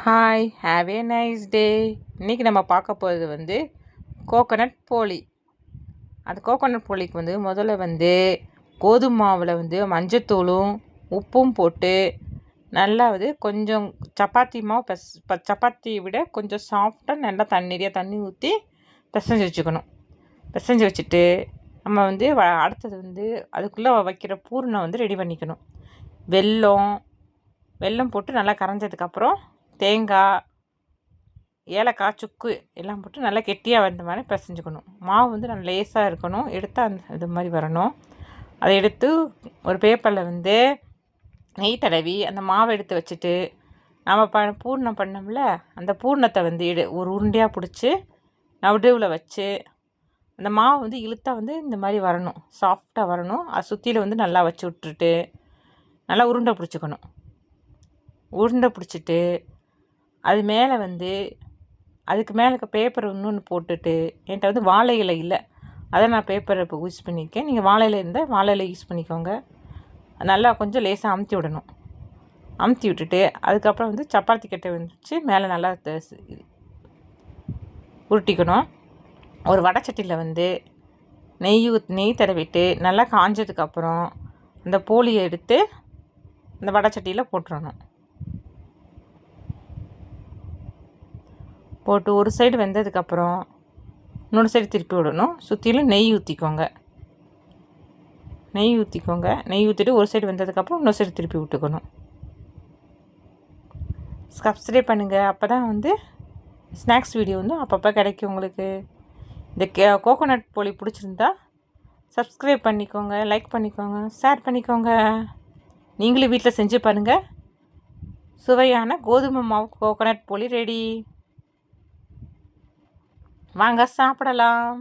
Hi, have a nice day. இன்றைக்கி நம்ம பார்க்க போகிறது கோகோனட் போளி. அந்த கோகோனட் போளிக்கு முதல்ல கோதுமை மாவில் மஞ்சத்தூளும் உப்பும் போட்டு நல்லா கொஞ்சம் சப்பாத்தி மாவு சப்பாத்தியை விட கொஞ்சம் சாஃப்டாக நல்லா நிறைய தண்ணி ஊற்றி பிசைஞ்சு வச்சுக்கணும். பிசைஞ்சு வச்சுட்டு நம்ம அடுத்தது அதுக்குள்ளே வைக்கிற பூர்ணை ரெடி பண்ணிக்கணும். வெல்லம் போட்டு நல்லா கரைஞ்சதுக்கப்புறம் தேங்காய், ஏலக்காய், சுக்கு எல்லாம் போட்டு நல்லா கெட்டியாக வந்த மாதிரி பிசைஞ்சுக்கணும். மாவு நல்லா லேசாக இருக்கணும். எடுத்தால் இது மாதிரி வரணும். அதை எடுத்து ஒரு பேப்பரில் நெய் தடவி அந்த மாவை எடுத்து வச்சுட்டு நம்ம பூர்ணம் பண்ணோம்ல, அந்த பூர்ணத்தை ஒரு உருண்டையாக பிடிச்சி நடுவில் வச்சு அந்த மாவு இழுத்தா இந்த மாதிரி வரணும், சாஃப்டாக வரணும். அது சுற்றியில் நல்லா வச்சு விட்டுட்டு நல்லா உருண்டை பிடிச்சிக்கணும். உருண்டை பிடிச்சிட்டு அது மேலே அதுக்கு மேலே இருக்க பேப்பர் இன்னொன்று போட்டுட்டு, என்கிட்ட வாழை இலை இல்லை, அதை நான் பேப்பரை இப்போ யூஸ் பண்ணியிருக்கேன். நீங்கள் வாழை இலை இருந்தால் வாழை இலை யூஸ் பண்ணிக்கோங்க. நல்லா கொஞ்சம் லேசாக அமுத்தி விடணும். அமுத்தி விட்டுட்டு அதுக்கப்புறம் சப்பாத்தி கட்டை வச்சு மேலே நல்லா உருட்டிக்கணும். ஒரு வடைச்சட்டியில் நெய் தடவிட்டு நல்லா காஞ்சதுக்கப்புறம் அந்த போளியை எடுத்து அந்த வடைச்சட்டியில் போட்டுறணும். போட்டு ஒரு சைடு வெந்ததுக்கப்புறம் இன்னொரு சைடு திருப்பி விடணும். சுற்றிலும் நெய் ஊற்றிக்கோங்க. நெய் ஊற்றிட்டு ஒரு சைடு வெந்ததுக்கப்புறம் இன்னொரு சைடு திருப்பி விட்டுக்கணும். சப்ஸ்கிரைப் பண்ணுங்கள். அப்போ தான் ஸ்நாக்ஸ் வீடியோ அப்பப்போ கிடைக்கும் உங்களுக்கு. இந்த கோகோனட் போளி பிடிச்சிருந்தா சப்ஸ்கிரைப் பண்ணிக்கோங்க, லைக் பண்ணிக்கோங்க, ஷேர் பண்ணிக்கோங்க. நீங்களும் வீட்டில் செஞ்சு பாருங்கள். சுவையான கோதுமை மாவு கோகோனட் போளி ரெடி. வாங்க சாப்பிடலாம்.